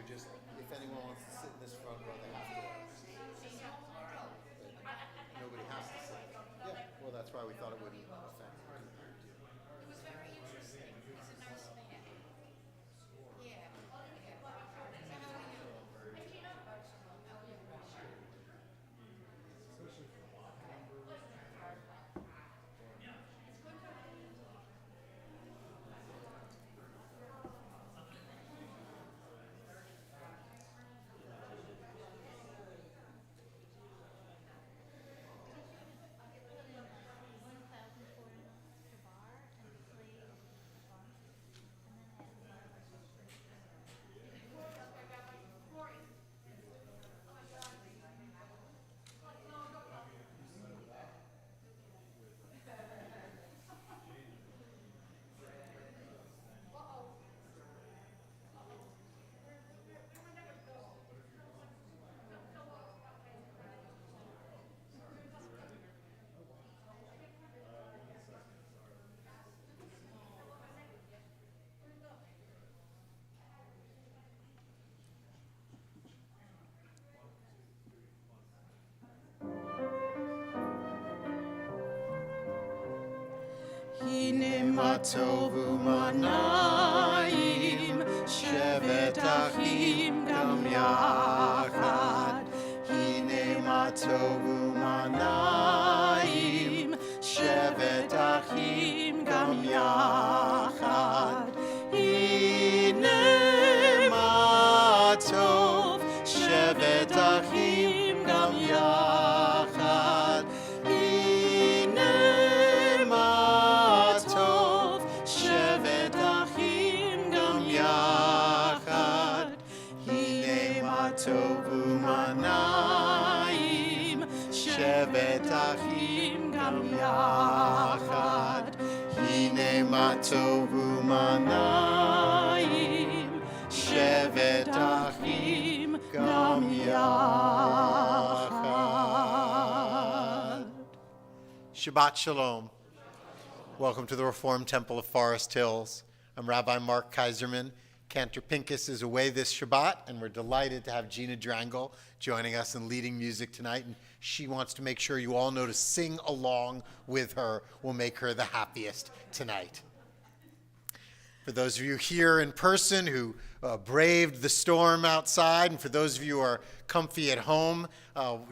just, if anyone wants to sit in this front row, they have to. But nobody has to sit. Yeah, well, that's why we thought it wouldn't affect. It was very interesting. He's a nice man. Yeah. Yeah. So how are you? How are you? הנה מה טוב ומה נעים, שבת אחים גם יחד. הנה מה טוב ומה נעים, שבת אחים גם יחד. הנה מה טוב, שבת אחים גם יחד. הנה מה טוב, שבת אחים גם יחד. הנה מה טוב ומה נעים, שבת אחים גם יחד. הנה מה טוב ומה נעים, שבת אחים גם יחד. Shabbat Shalom. Welcome to the Reformed Temple of Forest Hills. I'm Rabbi Mark Kaiserman. Cantor Pincus is away this Shabbat, and we're delighted to have Gina Drangle joining us and leading music tonight. And she wants to make sure you all know to sing along with her. Will make her the happiest tonight. For those of you here in person who braved the storm outside, and for those of you who are comfy at home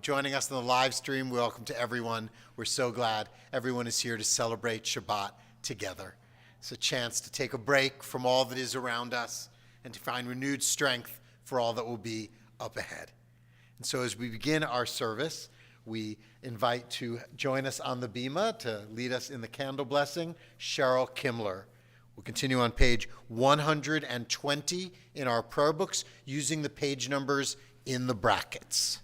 joining us on the live stream, welcome to everyone. We're so glad everyone is here to celebrate Shabbat together. It's a chance to take a break from all that is around us and to find renewed strength for all that will be up ahead. And so as we begin our service, we invite to join us on the bima to lead us in the candle blessing, Cheryl Kimmler. We'll continue on page 120 in our prayer books using the page numbers in the brackets.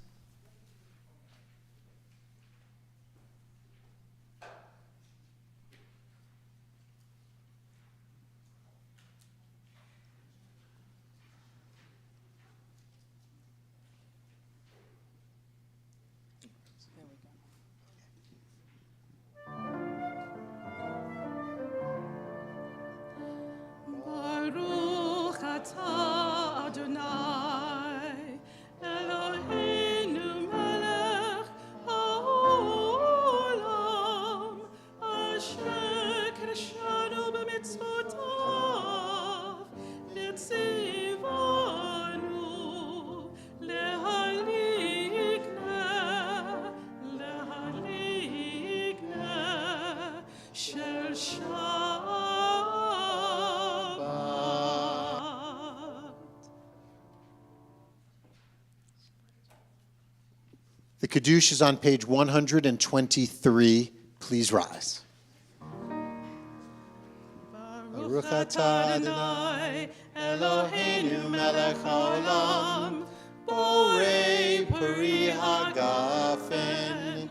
Baruch atah Adonai, Eloheinu melech haolam, asher kirshanu b'mitzvotav, letzivanu, lehalikne, shel The Kiddush is on page 123. Please rise. Baruch atah Adonai, Eloheinu melech haolam, borei peri hagafen.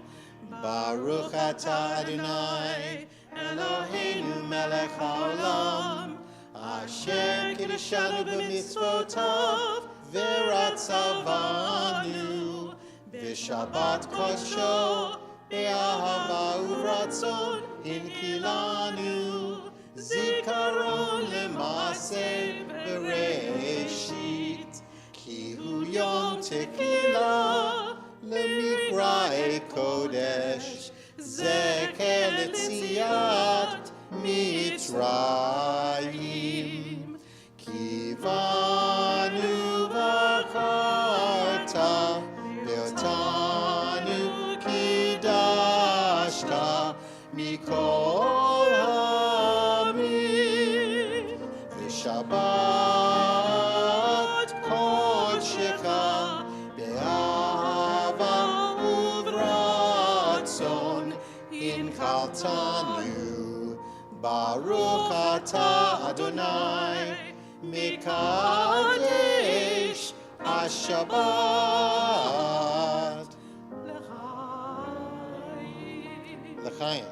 Baruch atah Adonai, Eloheinu melech haolam, asher kiddushanu b'mitzvotav, v'ratzavanu, b'shabbat kodsho, be'ahava u'ratzon, hinkilanu, zikaron lemase bereshit, Mitzrayim. Kivanu v'charta, Be'otanu kidashta, Mikol ha'amim. V'shabbat kodshecha, Be'ahava uvratzon, Hinchaltanu. Baruch atah Adonai, Mekadesh HaShabbat. L'chaim.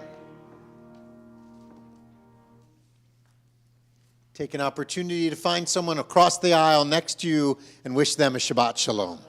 Take an opportunity to find someone across the aisle next to you and wish them a Shabbat Shalom.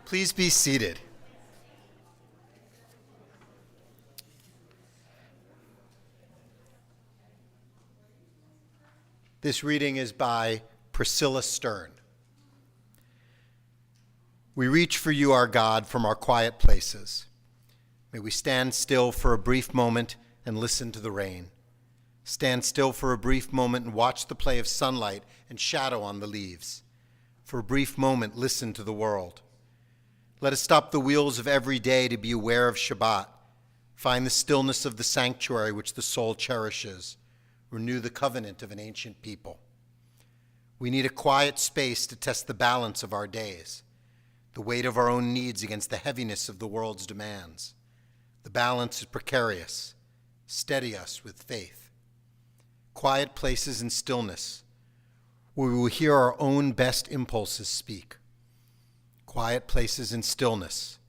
Please be seated. This reading is by Priscilla Stern. We reach for you, our God, from our quiet places. May we stand still for a brief moment and listen to the rain. Stand still for a brief moment and watch the play of sunlight and shadow on the leaves. For a brief moment, listen to the world. Let us stop the wheels of every day to be aware of Shabbat. Find the stillness of the sanctuary which the soul cherishes. Renew the covenant of an ancient people. We need a quiet space to test the balance of our days, the weight of our own needs against the heaviness of the world's demands. The balance is precarious. Steady us with faith. Quiet places and stillness, where we will hear our own best impulses speak. Quiet places and stillness,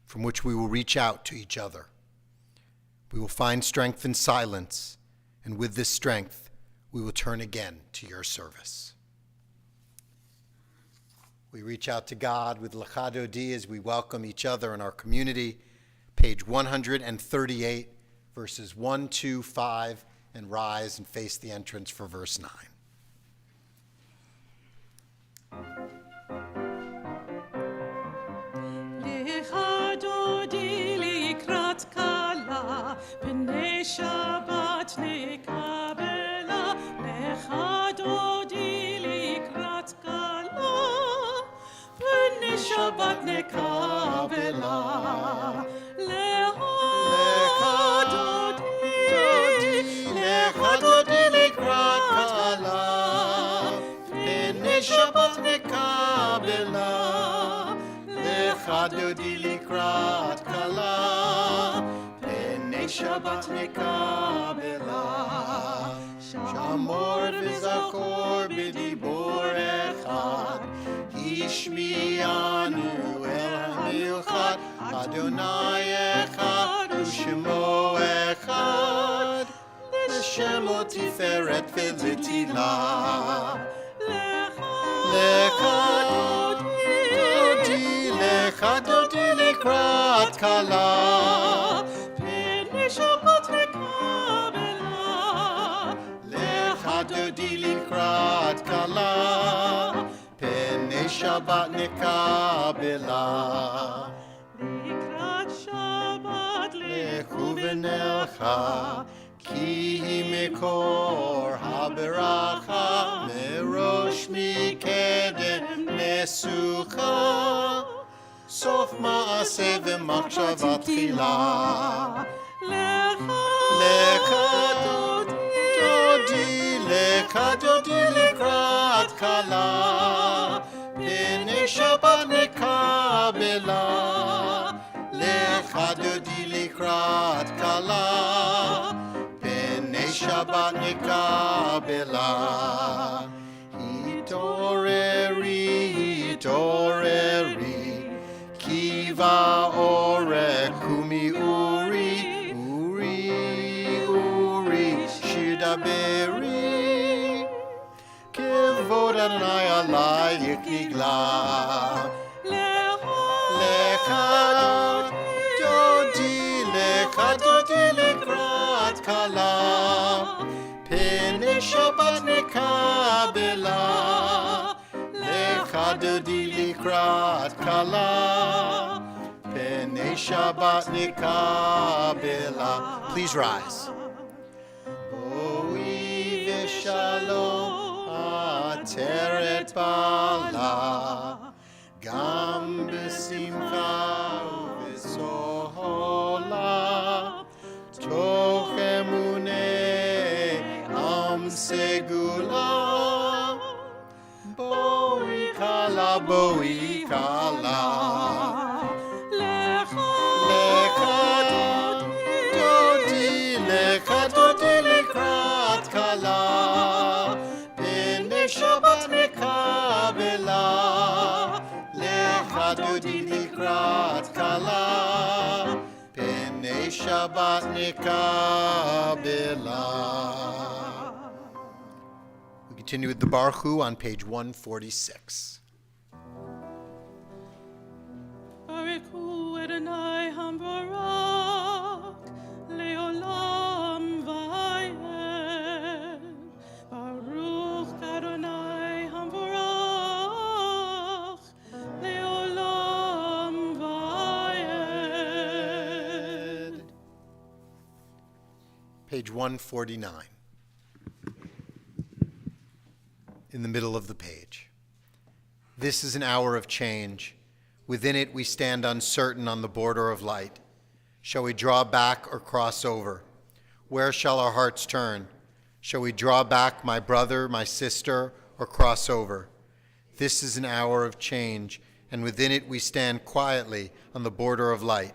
from which we will reach out to each other. We will find strength in silence, and with this strength, we will turn again to your service. We reach out to God with Lecha Dodi as we welcome each other in our community. Page 138, verses 1, 2, 5, and rise and face the entrance for verse 9. Lecha Dodi likrat kala, b'nei Shabbat nekabela. Lecha Dodi likrat kala, b'nei Shabbat nekabela. Lecha Dodi likrat kala, b'nei Shabbat nekabela. Lecha Dodi likrat kala, b'nei Shabbat nekabela. Shamor v'zachor b'dibor echad, Ishmi'anu el ha'milchad, Adonai echad u'shemo echad, l'shemo tiferet v'litilah. Lecha Dodi likrat kala, b'nei Shabbat nekabela. Lecha Dodi likrat kala, b'nei Shabbat nekabela. לקראת שבת לכו ונלכה, כי היא מקור הברכה, מראש מקדם נסוכה, סוף מעשה ומחשבה תחילה. לך דודי לקראת כלה, פני שבת נקבלה. לך דודי לקראת כלה, פני שבת נקבלה. התעוררי, התעוררי, כי באורך קומי אורי, אורי, אורי, שיר דברי, כבוד אדוני עלייך נגלה. לך דודי לקראת כלה, פני שבת נקבלה. לך דודי לקראת כלה, פני שבת נקבלה. Please rise. בואי ושלום עטרת בעלה, גם בשמחה ובסהולה, תוך אמוני עם סגולה. בואי כלה, בואי כלה. לך דודי לקראת כלה, פני שבת נקבלה. לך דודי לקראת כלה, פני שבת נקבלה. We continue with the Baruch Hu on page 146. Baruch hu Adonai hambarak leolam vayed. Baruch Adonai hambarak leolam vayed. Page 149. In the middle of the page. This is an hour of change. Within it we stand uncertain on the border of light. Shall we draw back or cross over? Where shall our hearts turn? Shall we draw back, my brother, my sister, or cross over? This is an hour of change, and within it we stand quietly on the border of light.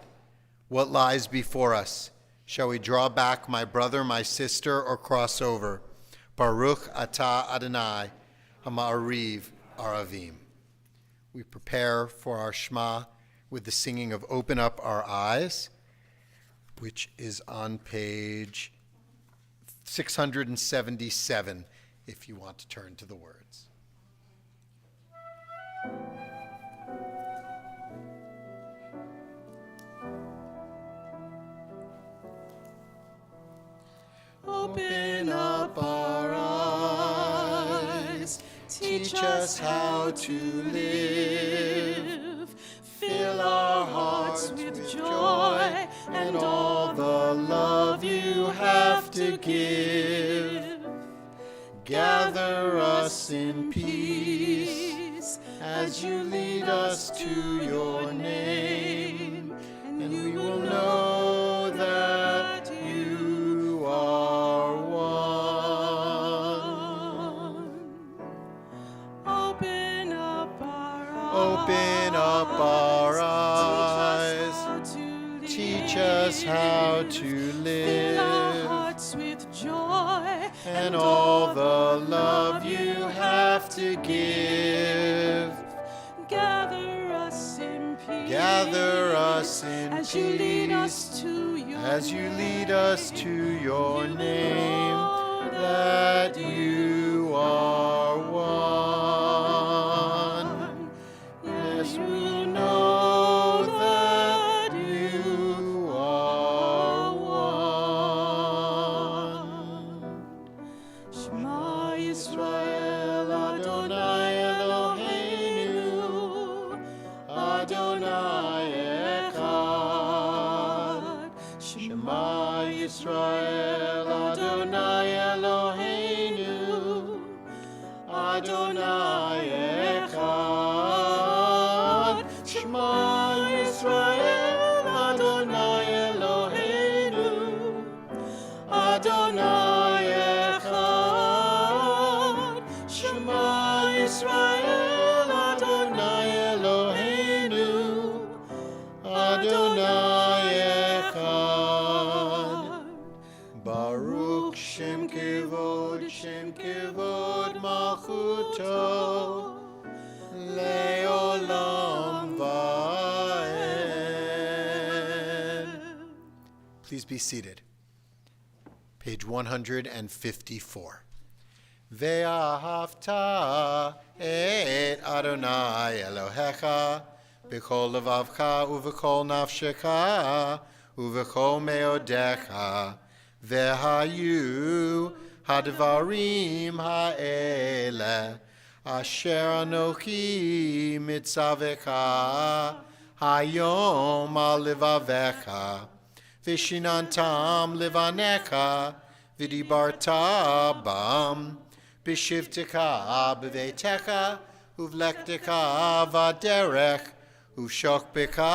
What lies before us? Shall we draw back, my brother, my sister, or cross over? Baruch atah Adonai, Ha'ma'ariv Aravim. We prepare for our Shema with the singing of Open Up Our Eyes, which is on page 677, if you want to turn to the words. Open up our eyes, teach us how to live. Fill our hearts with joy and all the love you have to give. Gather us in peace as you lead us to your name, and we will know that you are one. Open up our eyes. Open up our eyes. Teach us how to Fill our live. hearts with joy And all the love you have to give. Gather us in peace. Gather us in as you lead us peace to your as you lead us to your name, that you are one. Yes, we know that you are one. Shema Yisrael Adonai Eloheinu Adonai Echad. Shema Yisrael, Adonai Eloheinu, Adonai Echad. Shema Yisrael, Adonai Eloheinu, Adonai Echad. Shema Yisrael, Adonai Eloheinu, Adonai Echad. Baruch Shem Kivod Malchuto, Leolam Vaed. Please be seated. Page 154. Ve'ahavta et Adonai Elohecha b'chol levavcha u'v'chol nafshecha u'v'chol meodecha ve'hayu hadvarim ha'ele asher anochi mitzavecha hayom al levavecha v'shinantam levanecha v'dibarta bam b'shivtecha b'veitecha uvlektecha v'derech uvshokbecha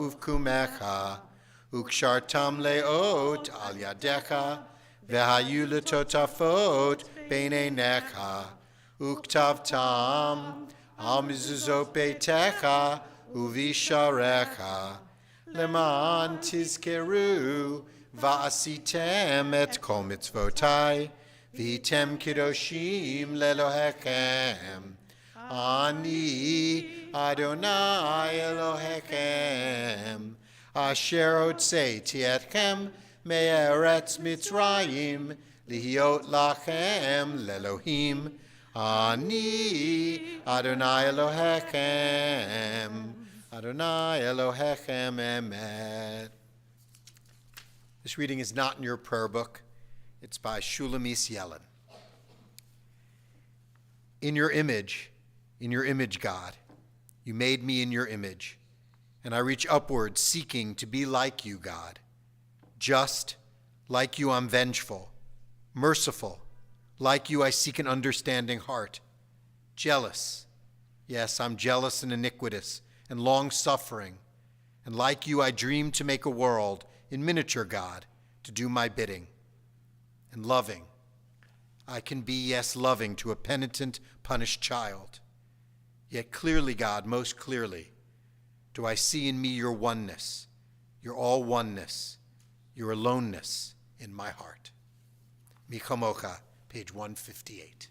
uvkumecha ukshartam leot al yadecha v'hayu letotafot beinenecha uktavtam al mezuzot beitecha uvisharecha leman tizkeru va'asitem et kol mitzvotai v'item kidoshim lelohechem ani Adonai Elohechem asher hotzeti etchem me'eretz Mitzrayim lihiot lachem lelohim ani Adonai Elohechem Adonai Elohechem emet. This reading is not in your prayer book. It's by Shulamith Yellen. In your image, God, you made me in your image, and I reach upward seeking to be like you, God. Just, like you I'm vengeful. Merciful, like you I seek an understanding heart. Jealous, yes, I'm jealous and iniquitous and long-suffering, and like you I dream to make a world in miniature, God, to do my bidding. And loving, I can be, yes, loving to a penitent, punished child. Yet clearly, God, most clearly, do I see in me your oneness, your all-oneness, your aloneness in my heart. Mi Chamocha, page 158.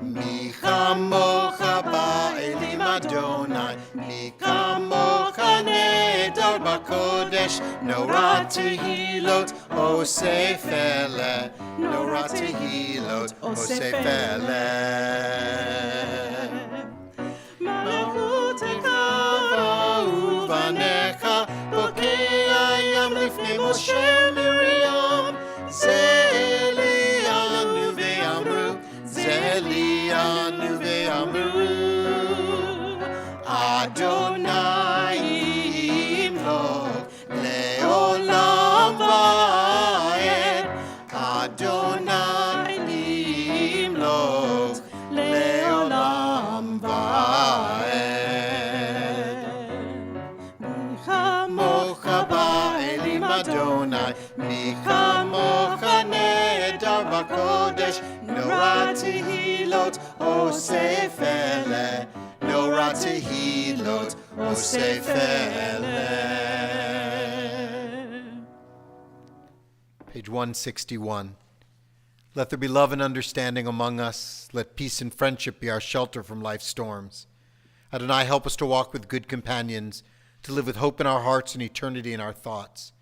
Mi chamocha ba'elim Adonai, mi chamocha nedar b'kodesh, Norah tehilot osef eleh, Norah tehilot osef eleh. Malchutecha va'uvanecha, bokei hayam lifnei Moshe Miriam, Zelianu ve'amru, Zelianu ve'amru, Adonai imlok le'olam va'ed, Adonai imlok le'olam va'ed. Mocha ba'elim Adonai, Michamocha nedar b'kodesh, Norah tehilot osef eleh, Norah tehilot osef eleh. Page 161. Let there be love and understanding among us. Let peace and friendship be our shelter from life's storms. Adonai, help us to walk with good companions, to live with hope in our hearts and eternity in our thoughts,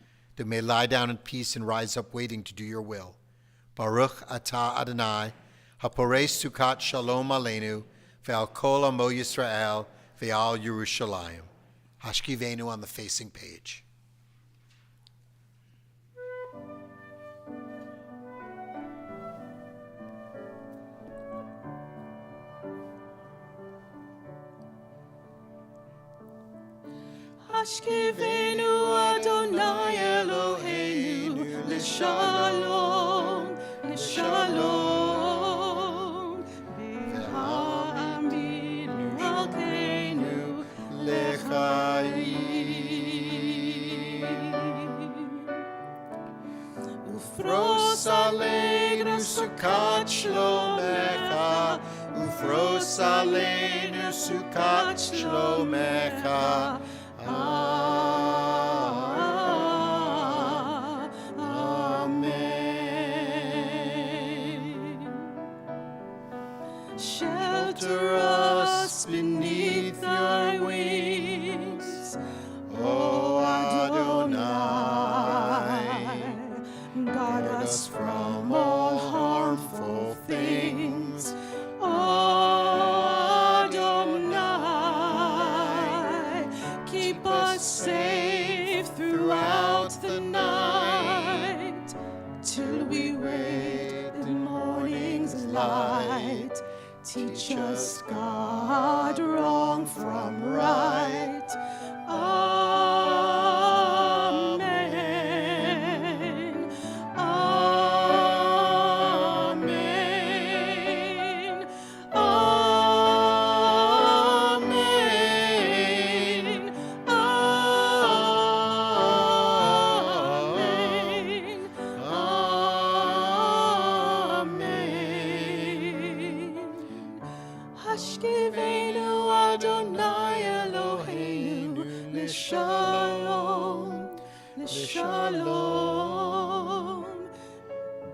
that we may lie down in peace and rise up waiting to do your will. Baruch atah Adonai, haporei sukkot shalom aleinu, ve'al kol amo Yisrael, ve'al Yerushalayim. Hashkivenu on the facing page. Hashkivenu Adonai Eloheinu L'shalom, L'shalom V'ha'amin Malkeinu L'chaim Ufros aleinu sukkot shlomecha Ufros aleinu sukkot shlomecha Amen. Shelter us beneath thy wings, O Adonai. Guard us from all harmful things, keep us safe throughout the night, till we wake the morning's light. Teach us, God, wrong from right. Amen. Amen. Amen. Amen. Hashkivenu Adonai Eloheinu L'shalom, L'shalom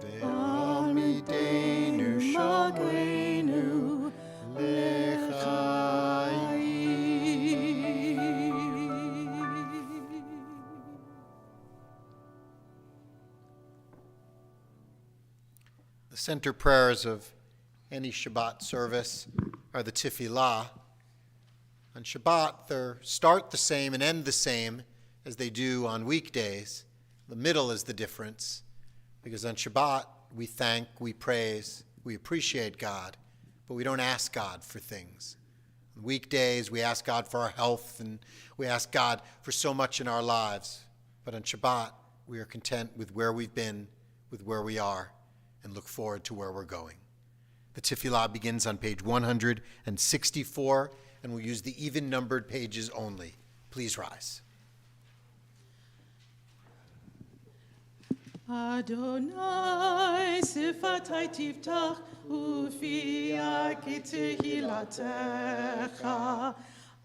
Ve'amidenu Shagreinu L'chaim. The center prayers of any Shabbat service are the Tefillah. On Shabbat, they start the same and end the same as they do on weekdays. The middle is the difference, because on Shabbat, we thank, we praise, we appreciate God, but we don't ask God for things. On weekdays, we ask God for our health, and we ask God for so much in our lives. But on Shabbat, we are content with where we've been, with where we are, and look forward to where we're going. The Tefillah begins on page 164, and we'll use the even-numbered pages only. Please rise. Adonai sifatai tiftach ufia kitehilatecha.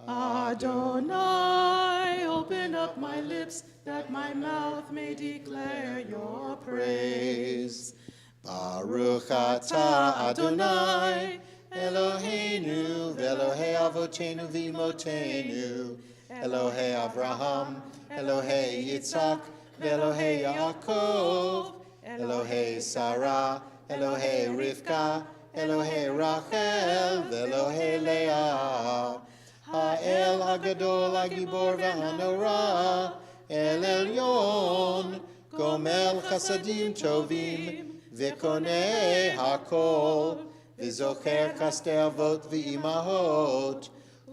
Adonai, open up my lips that my mouth may declare your praise. Baruch atah Adonai, Eloheinu, v'Elohei Avotenu v'Imotenu, Elohei Avraham, Elohei Yitzhak, v'Elohei Yaakov, Elohei Sarah, Elohei Rivka, Elohei Rachel, v'Elohei Leah, Ha'el Hagadol Hagibor v'Hanora, El Elyon, Gomel Chasadim Tovim, v'Konei Hakol, v'Zocher Kastei Avot v'Imahot,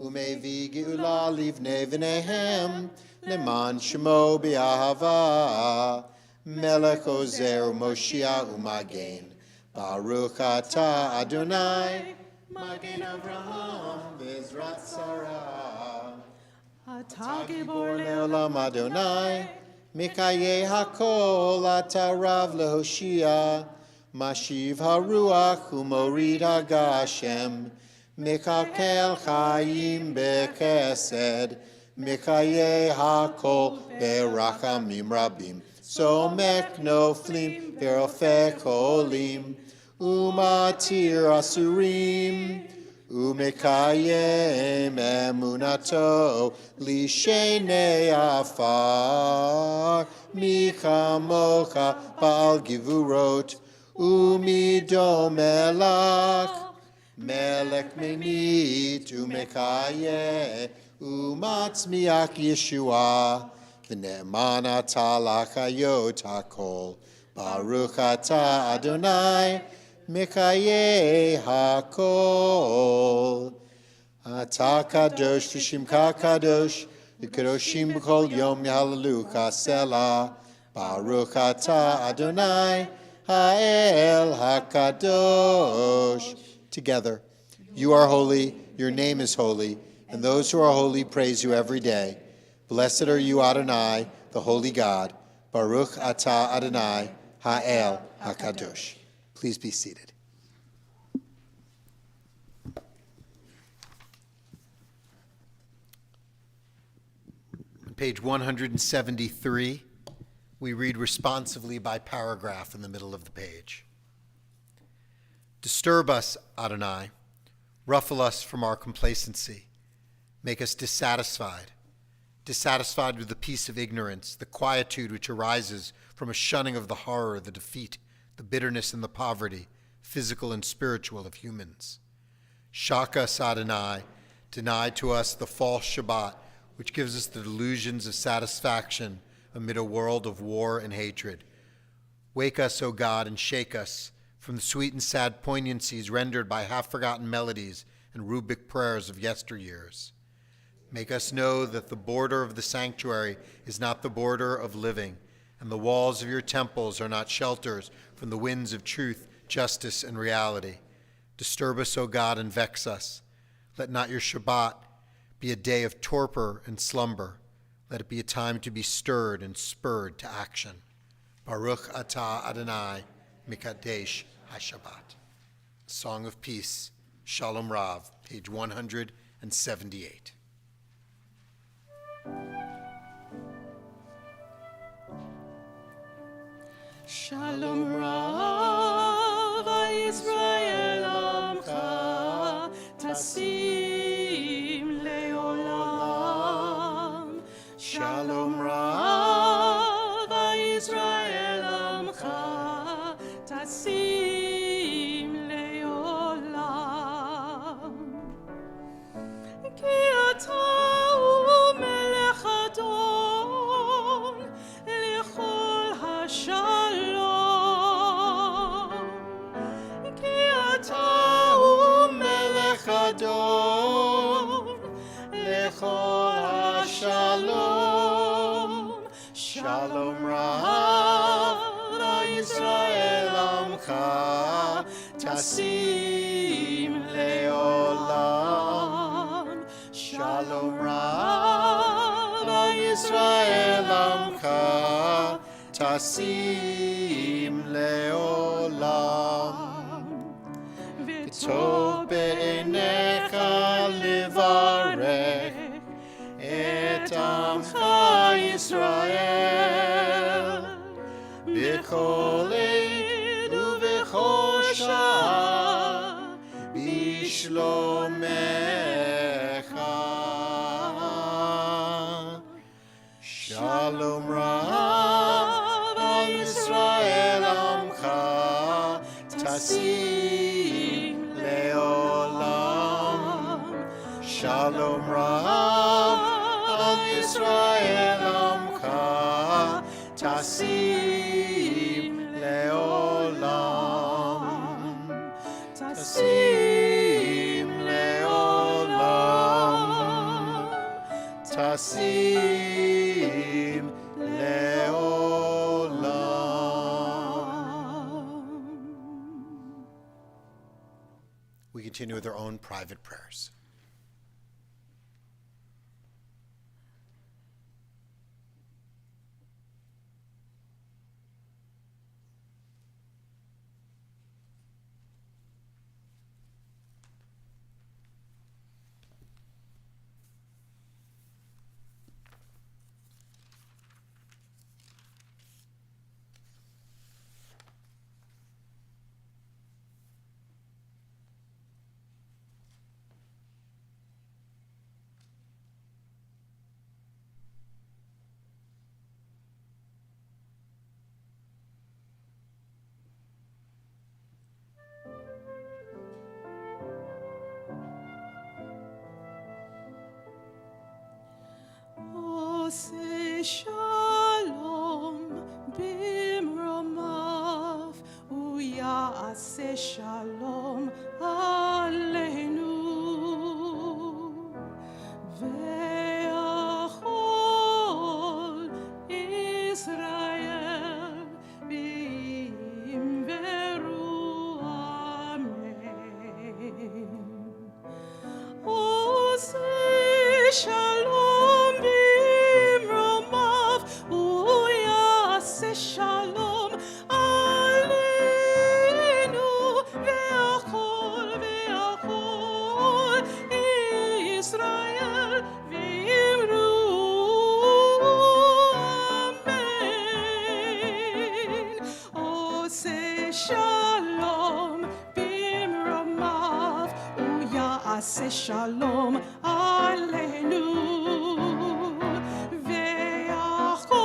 u'mevii geula livnei v'neihem, leman shemo b'ahava, melech ozer u'moshia u'magen, Baruch atah Adonai, Magen Avraham v'Ezrat Sarah. Ata gibor Le'olam Adonai, Mikayeh hakol atarav lehoshia, Mashiv haruach u'morid hagashem, Mikakel chayim bekesed, Mikayeh hakol berachamim rabim, Somek noflim verofek olim, Umatir asurim, Umekayem emunato lishene afar michamocha bal givurot umido melech memit umekaye umatzmiach Yeshua v'ne'eman ata lachayot hakol Baruch ata Adonai Mekaye hakol. Ata kadosh v'shimcha kadosh, v'kadoshim b'kol yom yahaleluka selah. Baruch ata Adonai ha'el hakadosh. Together, you are holy, your name is holy, and those who are holy praise you every day. Blessed are you, Adonai, the holy God. Baruch ata Adonai ha'el hakadosh. Please be seated. On page 173, we read responsively by paragraph in the middle of the page. Disturb us, Adonai. Ruffle us from our complacency. Make us dissatisfied with the peace of ignorance, the quietude which arises from a shunning of the horror, the defeat, the bitterness and the poverty, physical and spiritual, of humans. Shock us, Adonai, deny to us the false Shabbat, which gives us the delusions of satisfaction amid a world of war and hatred. Wake us, O God, and shake us from the sweet and sad poignancies rendered by half-forgotten melodies and rubric prayers of yesteryears. Make us know that the border of the sanctuary is not the border of living, and the walls of your temples are not shelters from the winds of truth, justice, and reality. Disturb us, O God, and vex us. Let not your Shabbat be a day of torpor and slumber. Let it be a time to be stirred and spurred to action. Baruch atah Adonai Mikadesh HaShabbat. Song of Peace, Shalom Rav, page 178. Shalom Rav Yisrael Amcha Tasim Leolam. Shalom Rav Yisrael Amcha Tasim Leolam. Ki ata melech adon lechol hashalom. Ki ata melech adon lechol hashalom. Shalom Rav Yisrael Amcha Tasim Leolam. Shalom Rav Yisrael Amcha Tasim Leolam. V'tov be'enecha levarech et Amcha Yisrael b'kol עת ובכל שעה בשלומך. Shalom Rav Yisrael Amcha Tasim Leolam. Shalom Rav Yisrael Amcha Tasim Leolam. Tasim Leolam. Tasim Leolam. We continue with our own private prayers. יעשה שלום עלינו ויכול ישראל באמרו אמן. עושה שלום במרומיו הוא יעשה שלום עלינו ויכול ישראל ואמרו אמן. עושה שלום במרומיו הוא יעשה שלום עלינו ויכול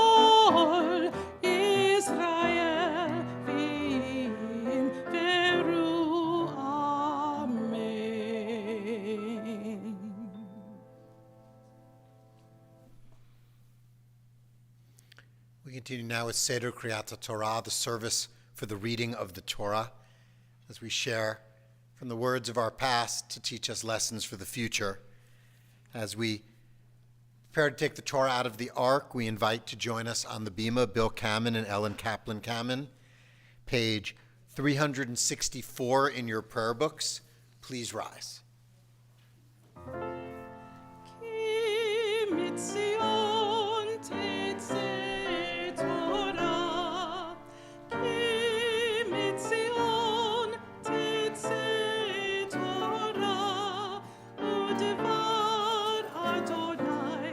ישראל ואמרו אמן. We continue now with Seder Kriyat Torah, the service for the reading of the Torah, as we share from the words of our past to teach us lessons for the future. As we prepare to take the Torah out of the Ark, we invite to join us on the Bima Bill Kamen and Ellen Kaplan Kamen, page 364 in your prayer books. Please rise. כי מציון תצא תורה, כי מציון תצא תורה, ודבר אדוני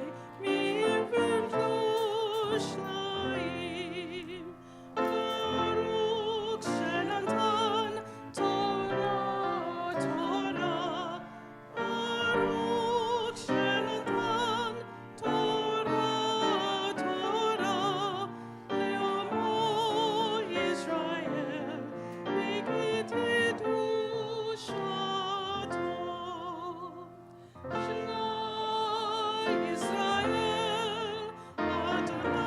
מירושלים. ברוך שנתן תורה, תורה, ברוך שנתן תורה, תורה, לעמו ישראל, וכתדו שתו. שמע ישראל, אדוני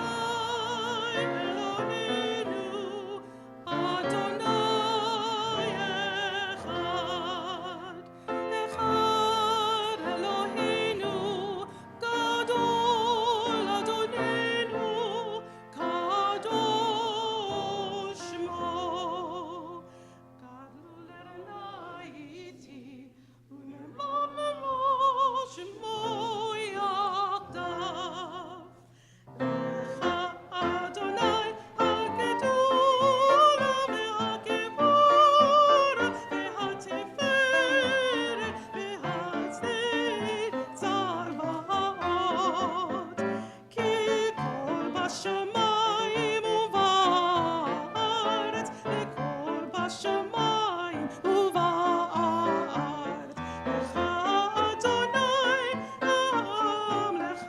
אלוהינו, אדוני אחד. אחד אלוהינו, גדול אדוננו, קדוש שמו. גדלו לאדוני איתי, ונאמרו שמו יחדיו. לך אדוני הגדול והכיפור והתפארת והצדיק צבאות. כי כל בשמיים ובארץ, לכל בשמיים ובארץ. לך אדוני המלך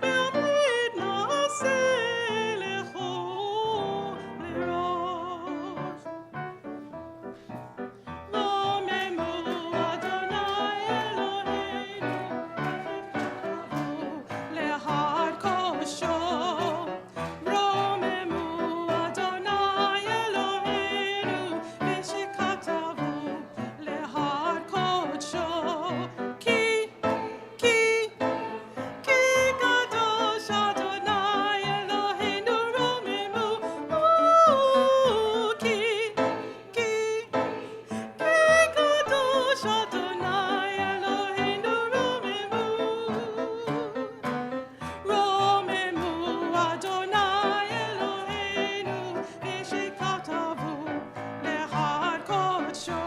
והברית נעשה לכו לראש. רוממו אדוני אלוהינו להר קודשו. רוממו אדוני אלוהינו ושכתבו להר קודשו. כי קדוש אדוני אלוהינו רוממו. כי קדוש אדוני אלוהינו רוממו. רוממו אדוני אלוהינו ושכתבו להר קודשו.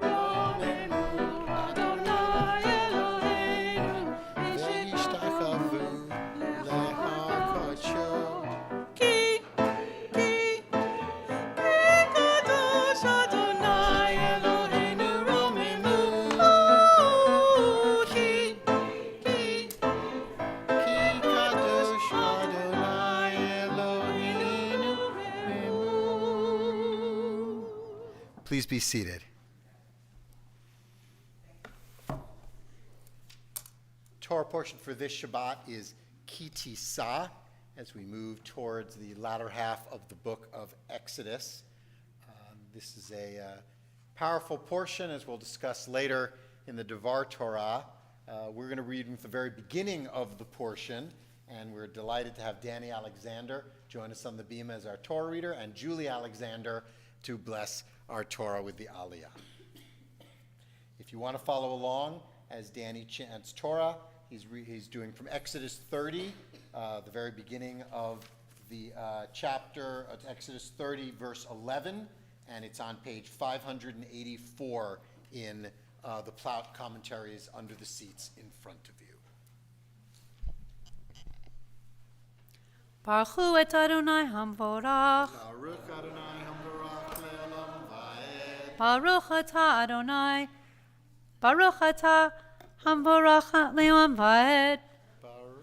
רוממו אדוני אלוהינו ושכתבו להר קודשו. כי קדוש אדוני אלוהינו רוממו. כי קדוש אדוני אלוהינו רוממו. Please be seated. Torah portion for this Shabbat is Ki Tisa, as we move towards the latter half of the book of Exodus. This is a powerful portion, as we'll discuss later in the Devar Torah. We're going to read from the very beginning of the portion, and we're delighted to have Danny Alexander join us on the beam as our Torah reader, and Julie Alexander to bless our Torah with the Aliyah. If you want to follow along as Danny chants Torah, he's doing from Exodus 30, the very beginning of the chapter, Exodus 30, verse 11, and it's on page 584 in the Plout commentaries under the seats in front of you. Baruch Hu et Adonai Hamvorach. Baruch Adonai Hamvorach le'olam va'ed. Baruch atah Adonai. Baruch atah Hamvorach le'olam va'ed.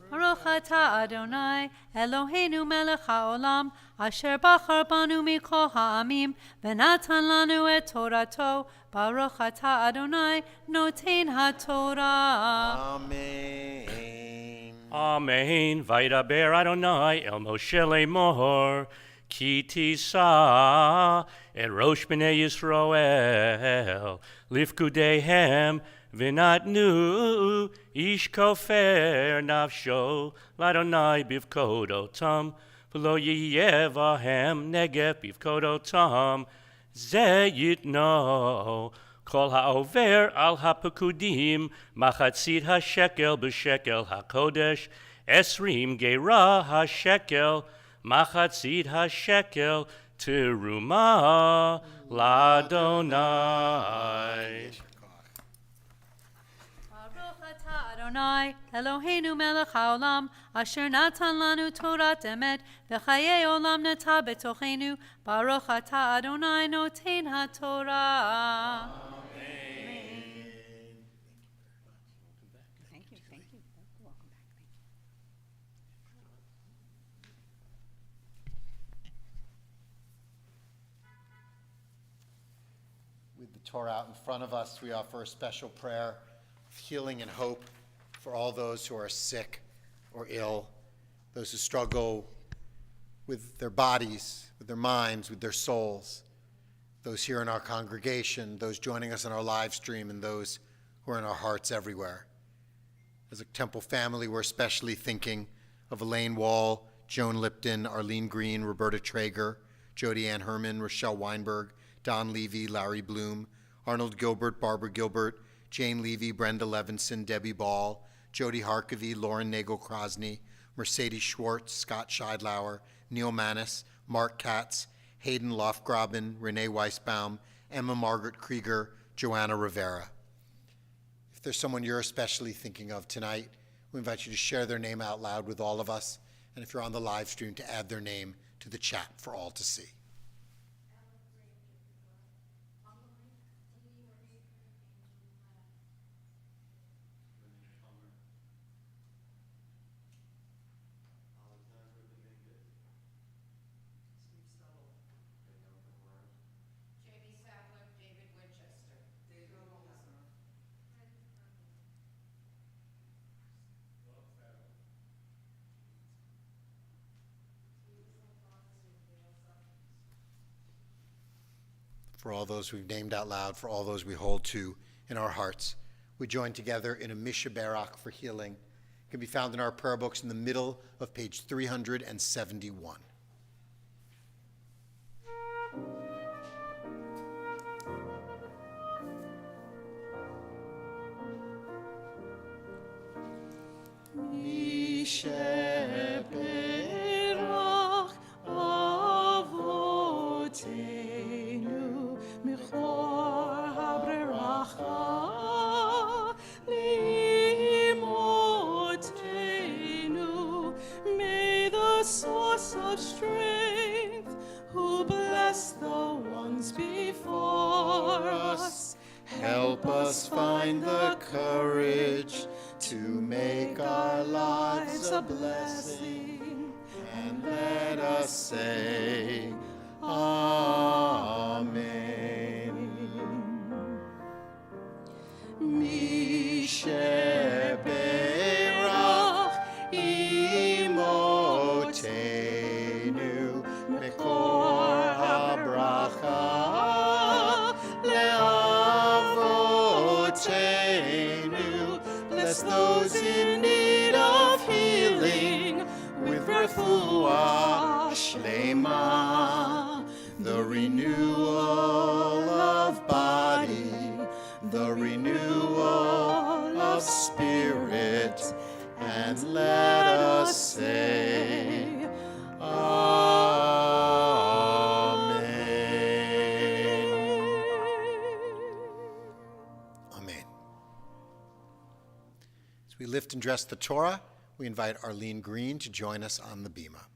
Baruch atah Adonai Eloheinu melech haolam asher bachar banu mikol ha'amim v'natan lanu et Torato. Baruch atah Adonai noten haTorah. Amen. Amen. Vaydaber Adonai el Moshe lemor ki tisa et rosh bnei Yisroel lifkudehem v'natnu ish kofer nafsho l'Adonai bivkodotam v'lo yiyevahem negef bivkodotam ze yitno Kol ha'over al ha'pekudim, machatzit ha'shekel b'shekel ha'kodesh, esrim geira ha'shekel, machatzit ha'shekel, teruma l'Adonai. Baruch atah Adonai Eloheinu melech haolam asher natan lanu Torat emet v'chayei olam nata betochenu. Baruch atah Adonai noten haTorah. Thank you. Welcome back. With the Torah out in front of us, we offer a special prayer of healing and hope for all those who are sick or ill, those who struggle with their bodies, with their minds, with their souls, those here in our congregation, those joining us on our live stream, and those who are in our hearts everywhere. As a temple family, we're especially thinking of Elaine Wall, Joan Lipton, Arlene Green, Roberta Traeger, Jody Ann Herman, Rochelle Weinberg, Don Levy, Larry Bloom, Arnold Gilbert, Barbara Gilbert, Jane Levy, Brenda Levinson, Debbie Ball, Jody Harkavy, Lauren Nagel-Krosny, Mercedes Schwartz, Scott Scheidlauer, Neil Manis, Mark Katz, Hayden Lofgraben, Renee Weisbaum, Emma Margaret Krieger, Joanna Rivera. If there's someone you're especially thinking of tonight, we invite you to share their name out loud with all of us, and if you're on the live stream, to add their name to the chat for all to see. J.B. Sadler, David Winchester. For all those we've named out loud, for all those we hold to in our hearts, we join together in a Mishaberach for healing. It can be found in our prayer books in the middle of page 371. Mishaberach avotenu michor habreracha limotenu. May the source of strength, who bless the ones before us, Help us find the courage to make our lives a blessing, and let us say, Amen. Mishaberach imotenu mikor habracha renewal of body, the renewal of spirit, and let us say, Amen. Amen. As we lift and dress the Torah, we invite Arlene Green to join us on the bema.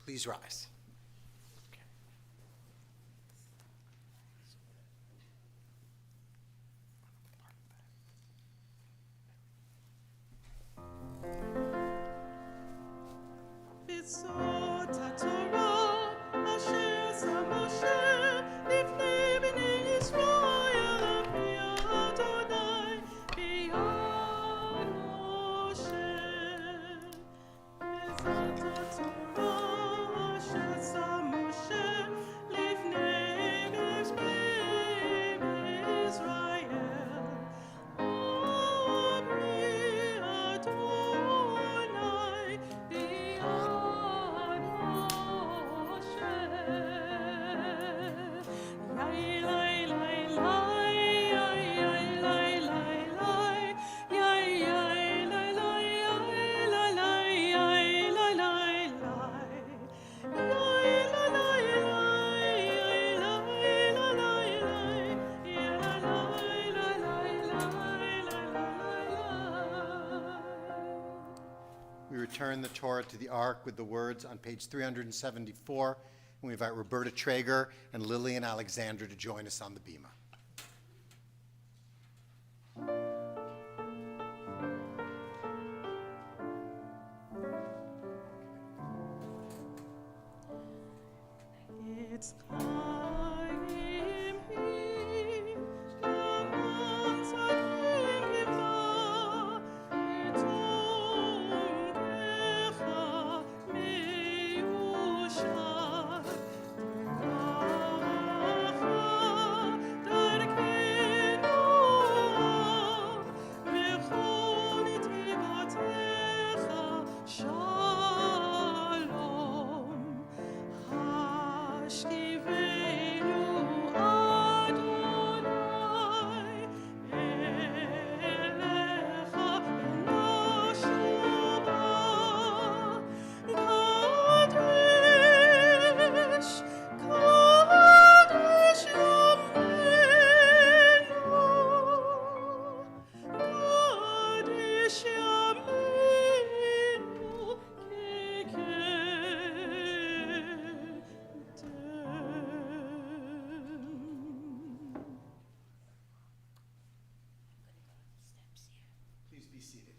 Please rise. We return the Torah to the Ark with the words on page 374, and we invite Roberta Traeger and Lillian Alexander to join us on the bema. It's time here, the months are thinking it's ongecha meyushar, darkenu v'chol tibotecha shalom. Hashkivenu Adonai Elecha Noshuba Kadesh Kadesh Yameinu Kadesh Yameinu Please be seated.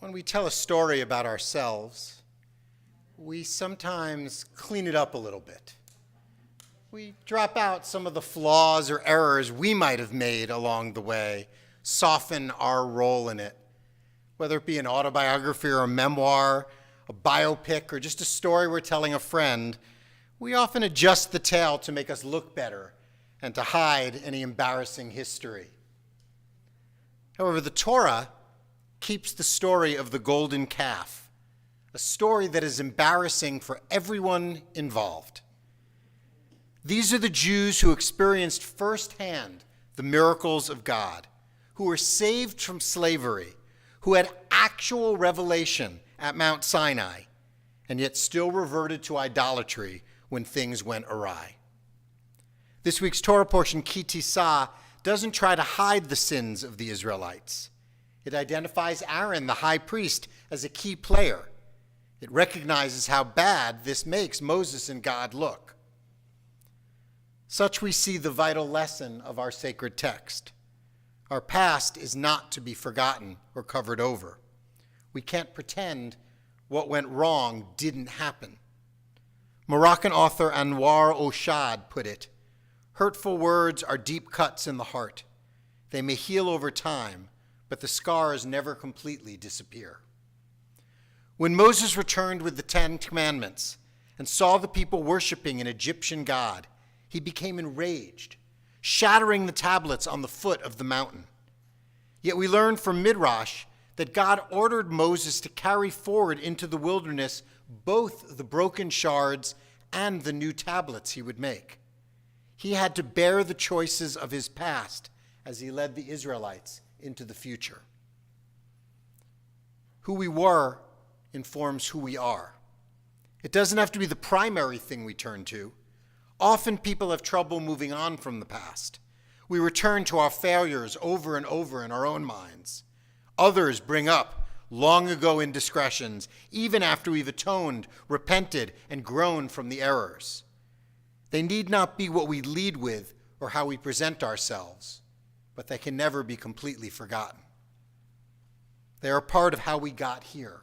When we tell a story about ourselves, we sometimes clean it up a little bit. We drop out some of the flaws or errors we might have made along the way, soften our role in it. Whether it be an autobiography or a memoir, a biopic, or just a story we're telling a friend, we often adjust the tale to make us look better and to hide any embarrassing history. However, the Torah keeps the story of the golden calf, a story that is embarrassing for everyone involved. These are the Jews who experienced firsthand the miracles of God, who were saved from slavery, who had actual revelation at Mount Sinai, and yet still reverted to idolatry when things went awry. This week's Torah portion, Ki Tisa, doesn't try to hide the sins of the Israelites. It identifies Aaron, the high priest, as a key player. It recognizes how bad this makes Moses and God look. Such we see the vital lesson of our sacred text. Our past is not to be forgotten or covered over. We can't pretend what went wrong didn't happen. Moroccan author Anwar Oshad put it, "Hurtful words are deep cuts in the heart. They may heal over time, but the scars never completely disappear." When Moses returned with the Ten Commandments and saw the people worshiping an Egyptian god, he became enraged, shattering the tablets on the foot of the mountain. Yet we learn from Midrash that God ordered Moses to carry forward into the wilderness both the broken shards and the new tablets he would make. He had to bear the choices of his past as he led the Israelites into the future. Who we were informs who we are. It doesn't have to be the primary thing we turn to. Often people have trouble moving on from the past. We return to our failures over and over in our own minds. Others bring up long ago indiscretions, even after we've atoned, repented, and grown from the errors. They need not be what we lead with or how we present ourselves, but they can never be completely forgotten. They are part of how we got here.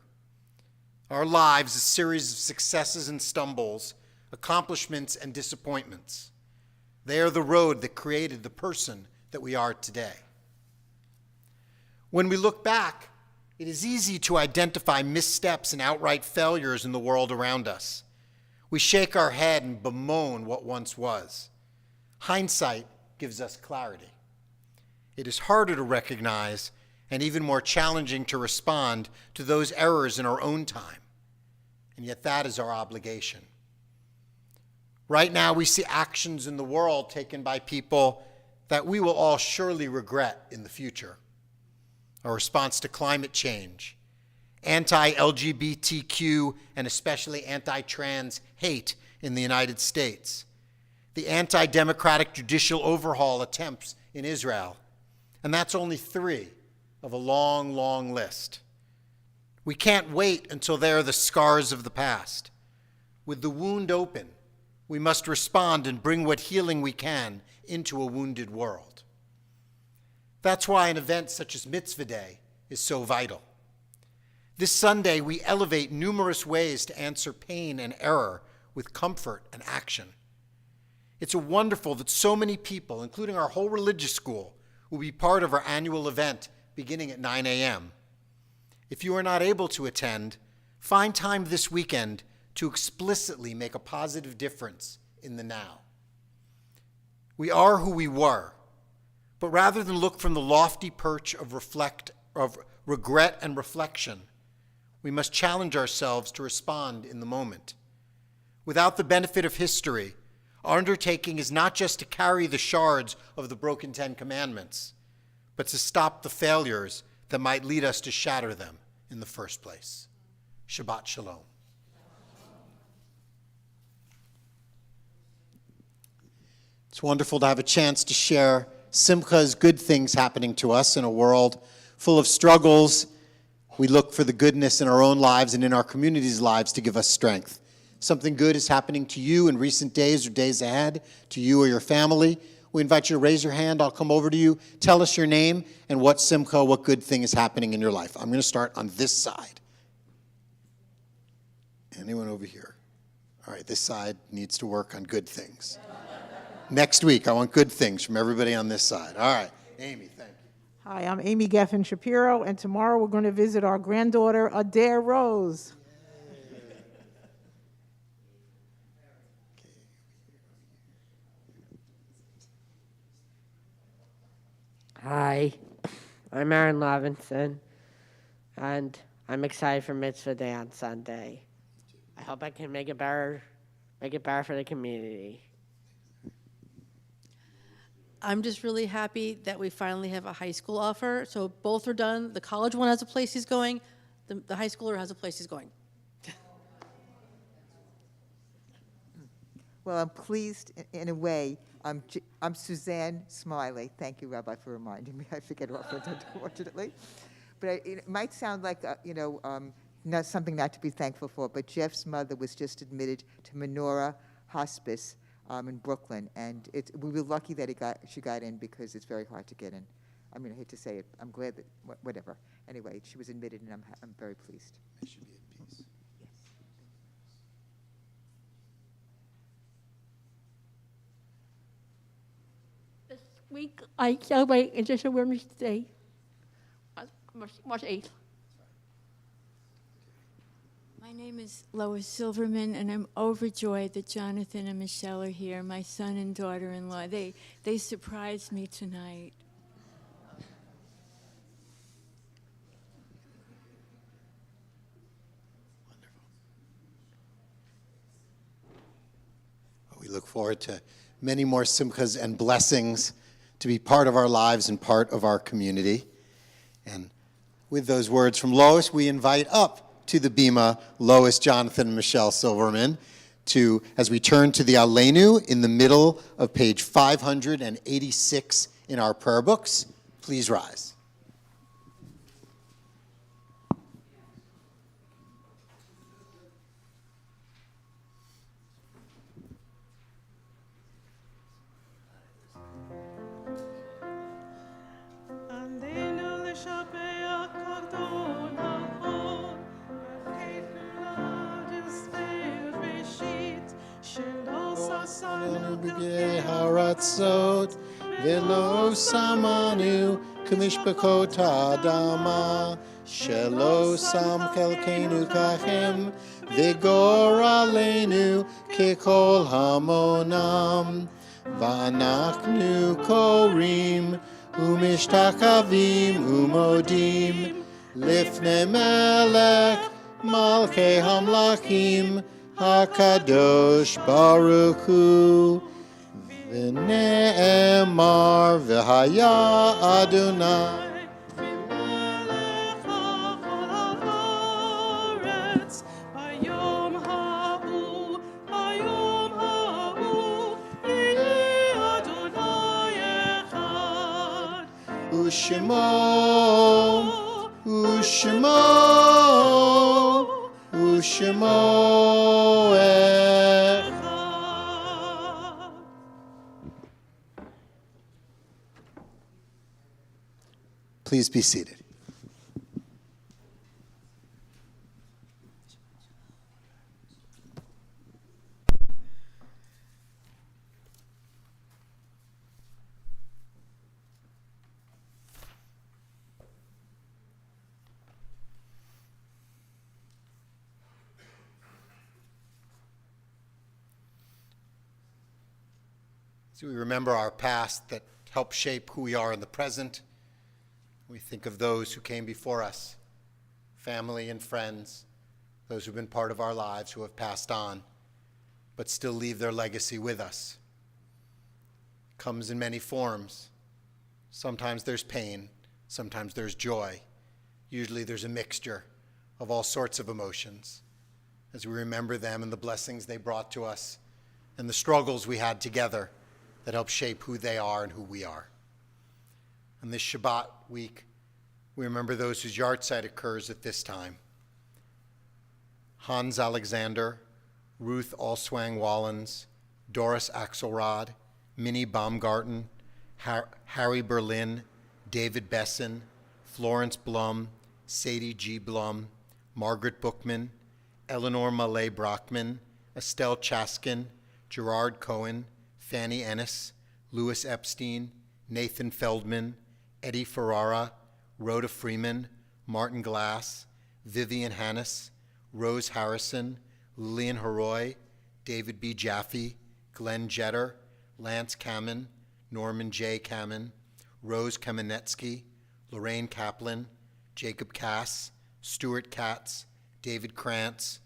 Our lives, a series of successes and stumbles, accomplishments and disappointments. They are the road that created the person that we are today. When we look back, it is easy to identify missteps and outright failures in the world around us. We shake our head and bemoan what once was. Hindsight gives us clarity. It is harder to recognize and even more challenging to respond to those errors in our own time. And yet that is our obligation. Right now we see actions in the world taken by people that we will all surely regret in the future. Our response to climate change, anti-LGBTQ and especially anti-trans hate in the United States, the anti-democratic judicial overhaul attempts in Israel, and that's only 3 of a long, long list. We can't wait until they are the scars of the past. With the wound open, we must respond and bring what healing we can into a wounded world. That's why an event such as Mitzvah Day is so vital. This Sunday, we elevate numerous ways to answer pain and error with comfort and action. It's wonderful that so many people, including our whole religious school, will be part of our annual event beginning at 9 a.m. If you are not able to attend, find time this weekend to explicitly make a positive difference in the now. We are who we were, but rather than look from the lofty perch of regret and reflection, we must challenge ourselves to respond in the moment. Without the benefit of history, our undertaking is not just to carry the shards of the broken 10 Commandments, but to stop the failures that might lead us to shatter them in the first place. Shabbat Shalom. It's wonderful to have a chance to share Simcha's good things happening to us in a world full of struggles. We look for the goodness in our own lives and in our community's lives to give us strength. Something good is happening to you in recent days or days ahead, to you or your family. We invite you to raise your hand. I'll come over to you. Tell us your name and what Simcha, what good thing is happening in your life. I'm going to start on this side. Anyone over here? All right, this side needs to work on good things. Next week, I want good things from everybody on this side. All right, Amy, thank you. Hi, I'm Amy Geffen Shapiro, and tomorrow we're going to visit our granddaughter, Adair Rose. Hi, I'm Aaron Levinson, and I'm excited for Mitzvah Day on Sunday. I hope I can make it better for the community. I'm just really happy that we finally have a high school offer. So both are done. The college one has a place he's going. The high schooler has a place he's going. Well, I'm pleased in a way. I'm Suzanne Smiley. Thank you, Rabbi, for reminding me. I forget often, unfortunately. But it might sound like, not something not to be thankful for, but Jeff's mother was just admitted to Menorah Hospice in Brooklyn, and we were lucky that she got in because it's very hard to get in. I mean, I hate to say it. I'm glad that, whatever. Anyway, she was admitted, and I'm very pleased. They should be at peace. week I celebrate International Women's Day, March 8th. My name is Lois Silverman, and I'm overjoyed that Jonathan and Michelle are here, my son and daughter-in-law. They surprised me tonight. We look forward to many more simchas and blessings to be part of our lives and part of our community. And with those words from Lois, we invite up to the bima Lois, Jonathan, and Michelle Silverman as we turn to the Aleinu in the middle of page 586 in our prayer books. Please rise. Haratzot velo samanu kamishpakot adama shelo sam chelkenu kachem vigor aleinu kekol hamonam v'anachnu korim umishtachavim umodim lifnei melech malkei hamlachim hakadosh baruch hu V'ne'emar v'haya Adonai Ushemo echad. Please be seated. So we remember our past that helped shape who we are in the present. We think of those who came before us, family and friends, those who've been part of our lives who have passed on, but still leave their legacy with us. It comes in many forms. Sometimes there's pain, sometimes there's joy. Usually there's a mixture of all sorts of emotions as we remember them and the blessings they brought to us and the struggles we had together that help shape who they are and who we are. And this Shabbat week, we remember those whose yahrzeit occurs at this time. Hans Alexander, Ruth Alswang Wallens, Doris Axelrod, Minnie Baumgarten, Harry Berlin, David Besson, Florence Blum, Sadie G. Blum, Margaret Bookman, Eleanor Malay Brockman, Estelle Chaskin, Gerard Cohen, Fanny Ennis, Louis Epstein, Nathan Feldman, Eddie Ferrara, Rhoda Freeman, Martin Glass, Vivian Hannes, Rose Harrison, Lillian Heroy, David B. Jaffe, Glenn Jetter, Lance Kamen, Norman J. Kamen, Rose Kamenetsky, Lorraine Kaplan, Jacob Cass, Stuart Katz, David Krantz,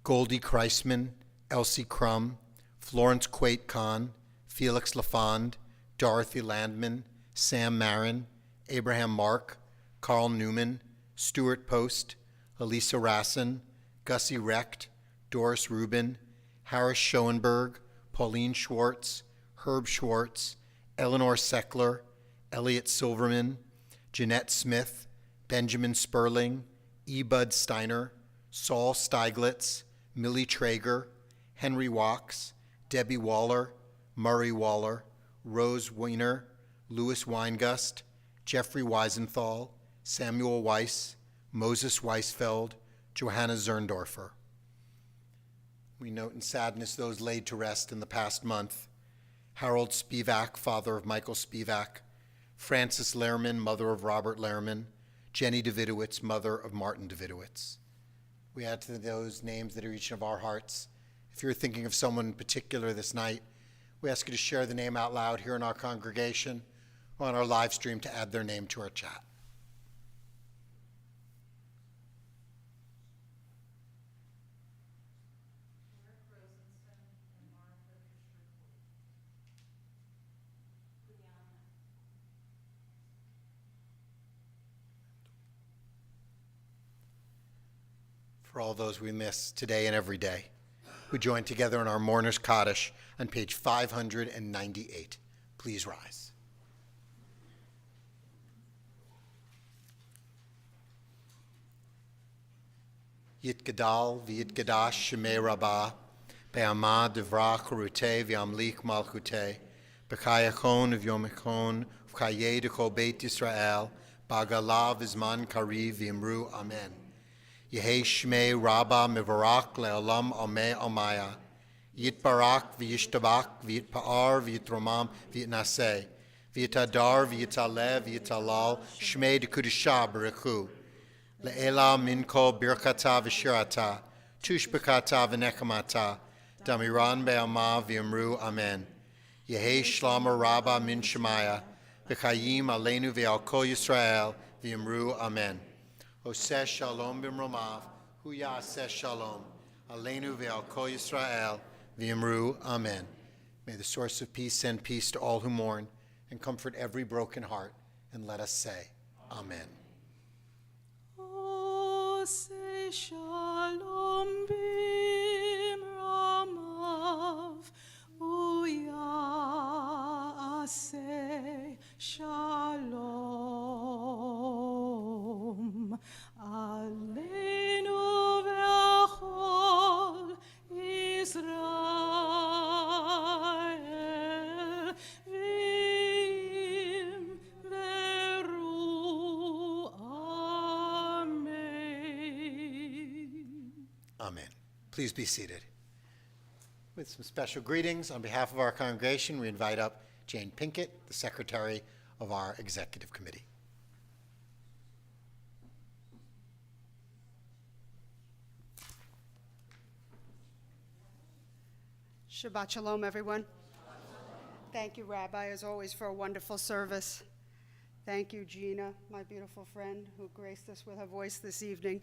Goldie Kreisman, Elsie Crum, Florence Quate Kahn, Felix Lafond, Dorothy Landman, Sam Marin, Abraham Mark, Carl Newman, Stuart Post, Elisa Rassin, Gussie Recht, Doris Rubin, Harris Schoenberg, Pauline Schwartz, Herb Schwartz, Eleanor Seckler, Elliot Silverman, Jeanette Smith, Benjamin Sperling, E. Bud Steiner, Saul Steiglitz, Millie Traeger, Henry Wachs, Debbie Waller, Murray Waller, Rose Weiner, Louis Weingust, Jeffrey Weisenthal, Samuel Weiss, Moses Weisfeld, Johanna Zerndorfer. We note in sadness those laid to rest in the past month, Harold Spivak, father of Michael Spivak, Frances Lehrman, mother of Robert Lehrman, Jenny Davidowitz, mother of Martin Davidowitz. We add to those names that are each of our hearts. If you're thinking of someone in particular this night, we ask you to share the name out loud here in our congregation or on our live stream to add their name to our chat. For all those we miss today and every day, we join together in our mourner's Kaddish on page 598. Please rise. Yitgadal v'yitgadash shemei rabbah, be'amah devra chorutei v'amlik malchutei, b'chayachon v'yomechon v'chayei d'chol beit Yisrael, b'agalav v'zman kariv v'imru amen. Yehei shmei rabba mivarak le'olam ameh amaya. Yitbarak v'yishtabak v'yitpa'ar v'yitromam v'yitnaseh. V'yitadar v'yitaleh v'yitalal shmei d'kudishah b'rechu. Le'ela minko birkata v'shirata. Tushbekata v'nekamata. Damiran be'amah v'yimru amen. Yehei shlama rabba min shemaya. V'chayim aleinu v'al kol Yisrael v'yimru amen. Oseh shalom b'mromav, hu ya'aseh shalom, aleinu ve'al kol Yisrael, v'yimru amen. May the source of peace send peace to all who mourn and comfort every broken heart, and let us say, amen. Oseh shalom b'mromav, hu ya'aseh shalom. Aleinu ve'achol Israel v'im ve'ru amen. Amen. Please be seated. With some special greetings on behalf of our congregation, we invite up Jane Pinkett, the secretary of our executive committee. Shabbat Shalom, everyone. Thank you, Rabbi, as always, for a wonderful service. Thank you, Gina, my beautiful friend, who graced us with her voice this evening.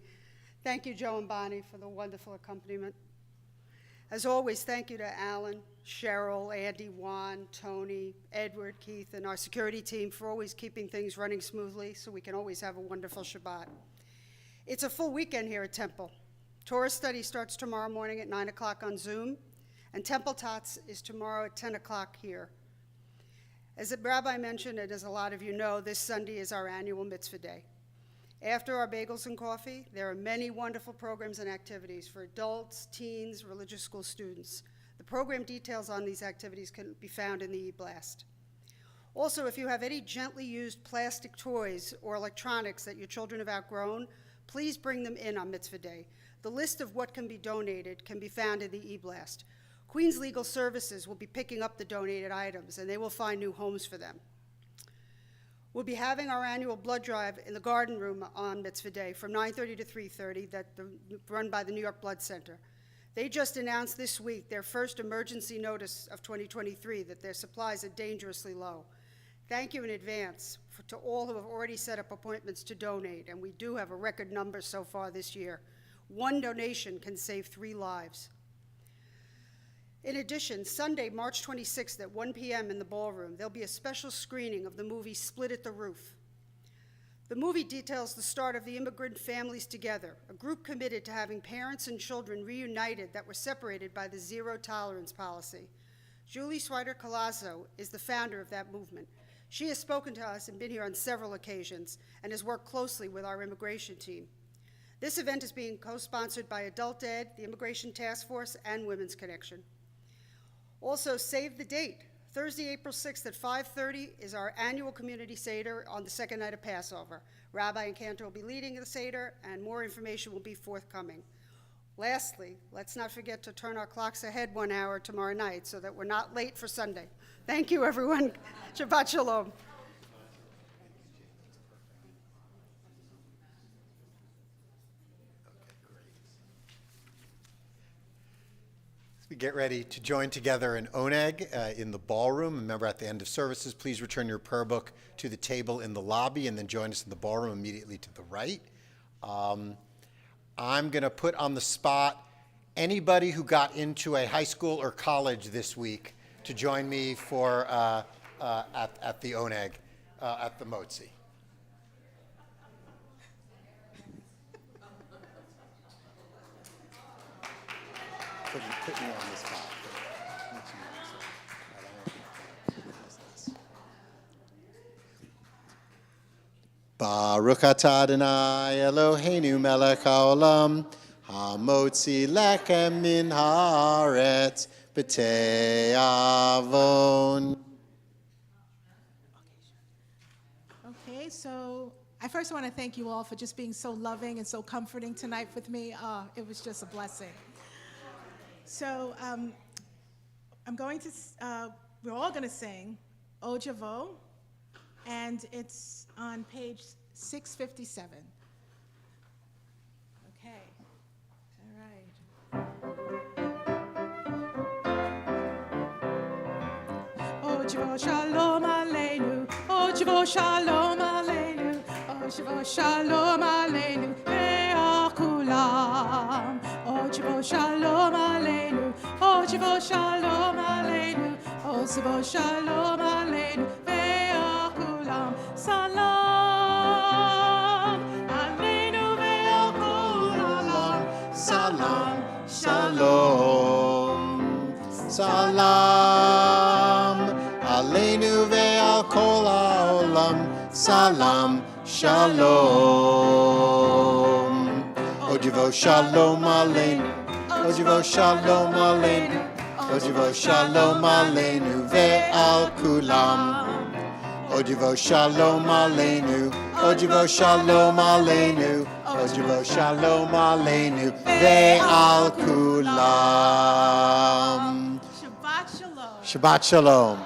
Thank you, Joe and Bonnie, for the wonderful accompaniment. As always, thank you to Alan, Cheryl, Andy, Juan, Tony, Edward, Keith, and our security team for always keeping things running smoothly so we can always have a wonderful Shabbat. It's a full weekend here at Temple. Torah study starts tomorrow morning at 9 o'clock on Zoom. And Temple Tots is tomorrow at 10 o'clock here. As the Rabbi mentioned, and as a lot of you know, this Sunday is our annual Mitzvah Day. After our bagels and coffee, there are many wonderful programs and activities for adults, teens, religious school students. The program details on these activities can be found in the e-blast. Also, if you have any gently used plastic toys or electronics that your children have outgrown, please bring them in on Mitzvah Day. The list of what can be donated can be found in the e-blast. Queens Legal Services will be picking up the donated items, and they will find new homes for them. We'll be having our annual blood drive in the Garden Room on Mitzvah Day from 9:30 to 3:30, run by the New York Blood Center. They just announced this week their first emergency notice of 2023 that their supplies are dangerously low. Thank you in advance to all who have already set up appointments to donate, and we do have a record number so far this year. One donation can save 3 lives. In addition, Sunday, March 26th at 1 p.m. in the ballroom, there'll be a special screening of the movie Split at the Roof. The movie details the start of the Immigrant Families Together, a group committed to having parents and children reunited that were separated by the zero tolerance policy. Julie Swider-Colazzo is the founder of that movement. She has spoken to us and been here on several occasions and has worked closely with our immigration team. This event is being co-sponsored by Adult Ed, the Immigration Task Force, and Women's Connection. Also, save the date. Thursday, April 6th at 5:30 is our annual community Seder on the second night of Passover. Rabbi and Cantor will be leading the Seder, and more information will be forthcoming. Lastly, let's not forget to turn our clocks ahead 1 hour tomorrow night so that we're not late for Sunday. Thank you, everyone. Shabbat Shalom. We get ready to join together in Oneg in the ballroom. Remember, at the end of services, please return your prayer book to the table in the lobby and then join us in the ballroom immediately to the right. I'm going to put on the spot anybody who got into a high school or college this week to join me for at the Oneg at the Motzi. Put me on the spot. Baruch atah Adonai Eloheinu melech haolam hamotzi lechem min haaretz b'tei avon. Okay, so I first want to thank you all for just being so loving and so comforting tonight with me. It was just a blessing. So I'm going to, we're all going to sing O Javo, and it's on page 657. Okay, all right. O Javo Shalom Aleinu, O Javo Shalom Aleinu, O Javo Shalom Aleinu, Ve'al Kulam. O Javo Shalom Aleinu, O Javo Shalom Aleinu, O Javo Shalom Aleinu, Ve'al Kulam. Salam Aleinu Ve'al Kulam. Salam, shalom, salam, aleinu ve'al kol ha'olam, salam, shalom. Ojivo shalom aleinu, Ojivo shalom aleinu, Ojivo shalom aleinu ve'al kulam. Ojivo shalom aleinu, Ojivo shalom aleinu, Ojivo shalom aleinu ve'al kulam. Shabbat Shalom. Shabbat shalom.